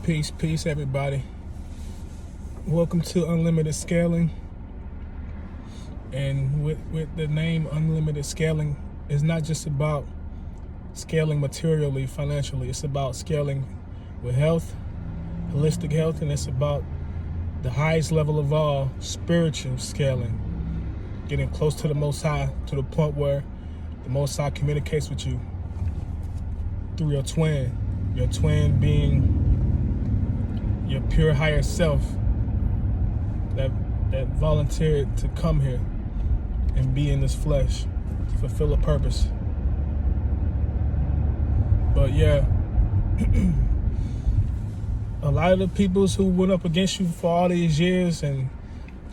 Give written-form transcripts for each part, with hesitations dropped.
Peace, everybody. Welcome to Unlimited Scaling. And with the name Unlimited Scaling, it's not just about scaling materially, financially. It's about scaling with health, holistic health, and it's about the highest level of all, spiritual scaling. Getting close to the Most High, to the point where the Most High communicates with you through your twin being your pure higher self that volunteered to come here and be in this flesh, fulfill a purpose. But yeah, a lot of the peoples who went up against you for all these years and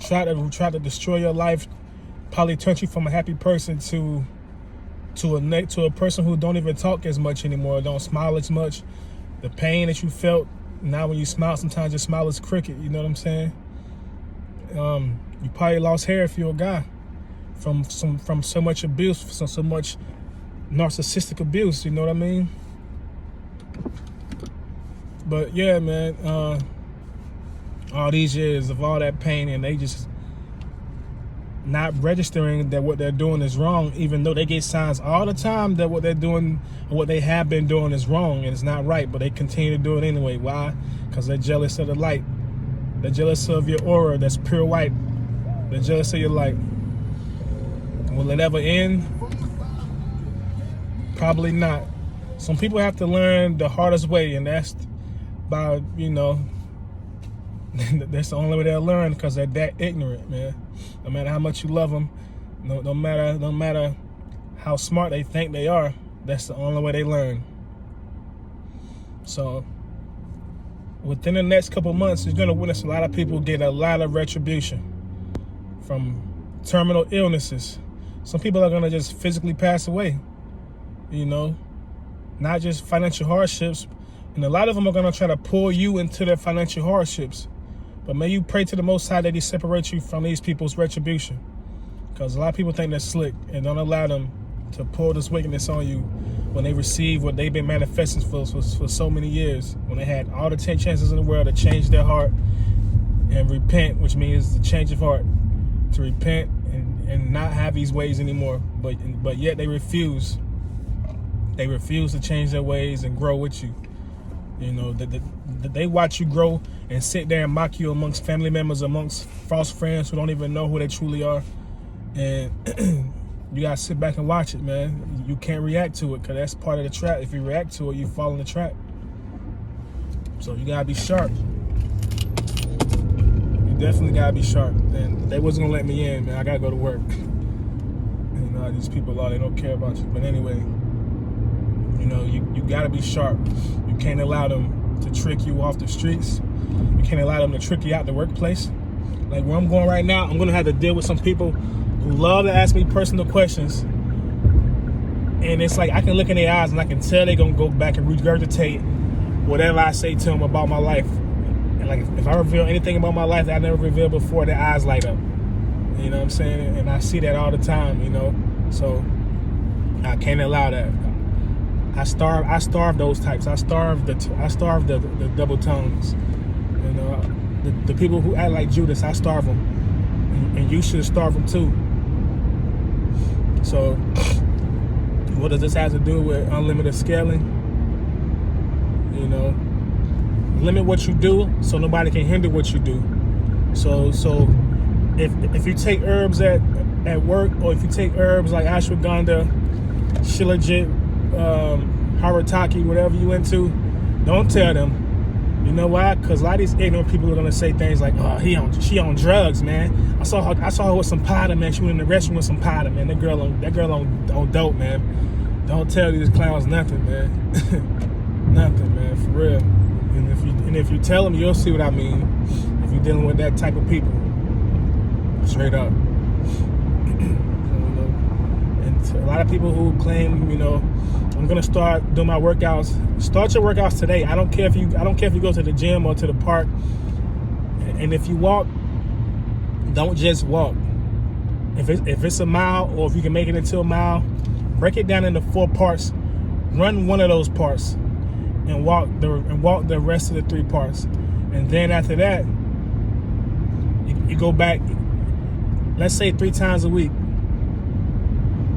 tried to destroy your life probably turned you from a happy person to a person who don't even talk as much anymore, don't smile as much. The pain that you felt, now when you smile, sometimes your smile is crooked, you know what I'm saying? You probably lost hair if you're a guy from so much abuse, from so much narcissistic abuse, you know what I mean? But yeah, man, all these years of all that pain, and they just not registering that what they're doing is wrong, even though they get signs all the time that what they're doing, what they have been doing is wrong and it's not right, but they continue to do it anyway. Why? Because they're jealous of the light. They're jealous of your aura that's pure white. They're jealous of your light. Will it ever end? Probably not. Some people have to learn the hardest way, and that's by, that's the only way they'll learn, because they're that ignorant, man. No matter how much you love them, no matter how smart they think they are, that's the only way they learn. So within the next couple months, you're going to witness a lot of people get a lot of retribution from terminal illnesses. Some people are going to just physically pass away, not just financial hardships. And a lot of them are going to try to pull you into their financial hardships. But may you pray to the Most High that He separates you from these people's retribution. Because a lot of people think they're slick, and don't allow them to pull this wickedness on you when they receive what they've been manifesting for so many years. When they had all the 10 chances in the world to change their heart and repent, which means the change of heart, to repent and not have these ways anymore. But yet they refuse. They refuse to change their ways and grow with you. They watch you grow and sit there and mock you amongst family members, amongst false friends who don't even know who they truly are. And you gotta sit back and watch it, man. You can't react to it, because that's part of the trap. If you react to it, you fall in the trap. So you gotta be sharp. You definitely gotta be sharp. And they wasn't gonna let me in, man. I gotta go to work. These people they don't care about you. But anyway, you gotta be sharp. You can't allow them to trick you off the streets. You can't allow them to trick you out the workplace. Like where I'm going right now, I'm gonna have to deal with some people who love to ask me personal questions. And it's like I can look in their eyes and I can tell they're gonna go back and regurgitate whatever I say to them about my life. And like if I reveal anything about my life that I never revealed before, their eyes light up. You know what I'm saying? And I see that all the time, So I can't allow that. I starve those types. I starve the double tongues. The people who act like Judas, I starve them. And you should starve them too. So what does this have to do with unlimited scaling? Limit what you do so nobody can hinder what you do. So if you take herbs at work, or if you take herbs like ashwagandha, shilajit, harataki, whatever you into, don't tell them. You know why? Because a lot of these ignorant people are gonna say things like, "Oh, she on drugs, man. I saw her with some powder, man. She went in the restroom with some powder, man. That girl on dope, man." Don't tell these clowns nothing, man. Nothing, man, for real. And if you tell them, you'll see what I mean. If you're dealing with that type of people, straight up. And a lot of people who claim, I'm gonna start doing my workouts. Start your workouts today. I don't care if you go to the gym or to the park. And if you walk, don't just walk. If it's a mile, or if you can make it into a mile, break it down into 4 parts. Run one of those parts, and walk the rest of the 3 parts. And then after that, you go back, let's say 3 times a week.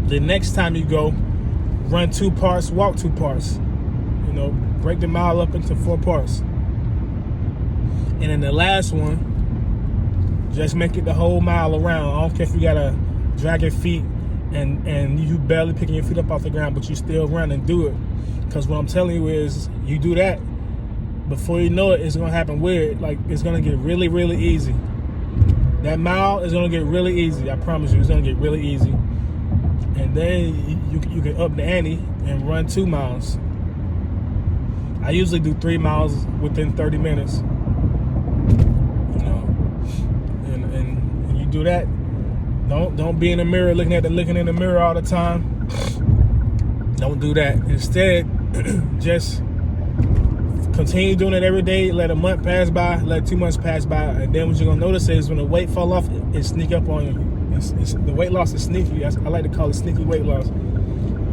The next time you go, run 2 parts, walk 2 parts. You know, break the mile up into 4 parts. And then the last one, just make it the whole mile around. I don't care if you gotta drag your feet and you barely picking your feet up off the ground, but you still run and do it. Because what I'm telling you is, you do that, before you know it, it's gonna happen weird. Like, it's gonna get really, really easy. That mile is gonna get really easy. I promise you, it's gonna get really easy. And then you can up the ante and run 2 miles. I usually do 3 miles within 30 minutes. You know, and you do that. Don't be in the mirror looking in the mirror all the time. Don't do that. Instead, just continue doing it every day. Let a month pass by, let 2 months pass by, and then what you're gonna notice is when the weight fall off, it sneak up on you. The weight loss is sneaky. I like to call it sneaky weight loss.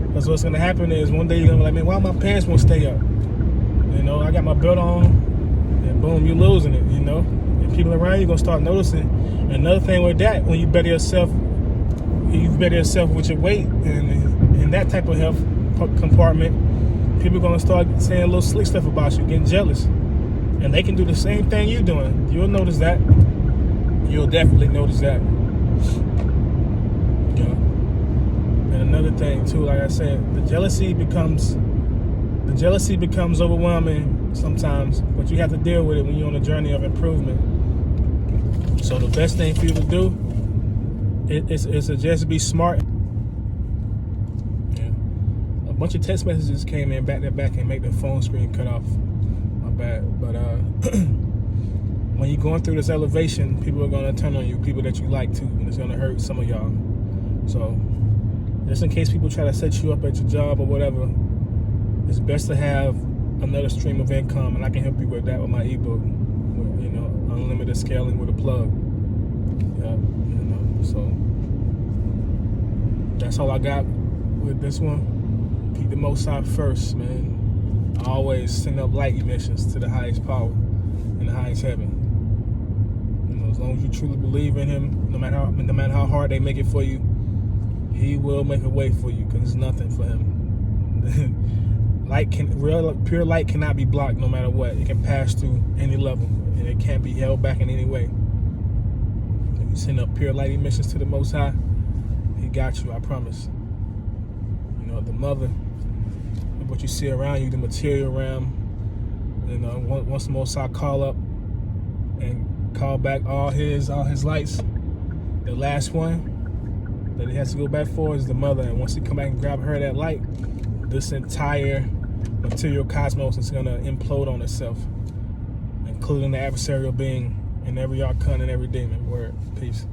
Because what's gonna happen is one day you're gonna be like, man, why my pants won't stay up? You know, I got my belt on, and boom, you're losing it. You know, and people around you gonna start noticing. Another thing with that, when you better yourself with your weight and that type of health compartment, people are gonna start saying little slick stuff about you, getting jealous, and they can do the same thing you're doing. You'll notice that. You'll definitely notice that. You know? And another thing too, like I said, the jealousy becomes overwhelming sometimes, but you have to deal with it when you're on a journey of improvement. So the best thing for you to do is to just be smart. Yeah. A bunch of text messages came in back to back and make the phone screen cut off. My bad. But when you're going through this elevation, people are gonna turn on you, people that you like too, and it's gonna hurt some of y'all. So just in case people try to set you up at your job or whatever, it's best to have another stream of income, and I can help you with that with my ebook. You know, unlimited scaling with a plug. Yeah, you know, so that's all I got with this one. Keep the Most High first, man. I always send up light emissions to the highest power in the highest heaven. You know, as long as you truly believe in Him, no matter how hard they make it for you, He will make a way for you, because it's nothing for Him. Pure light cannot be blocked no matter what. It can pass through any level, and it can't be held back in any way. If you send up pure light emissions to the Most High, He got you, I promise. You know, the mother, what you see around you, the material realm, you know, once the Most High call up and call back all his lights, the last one that He has to go back for is the mother. And once He come back and grab her that light, this entire material cosmos is going to implode on itself, including the adversarial being and every archon and every demon. Word. Peace.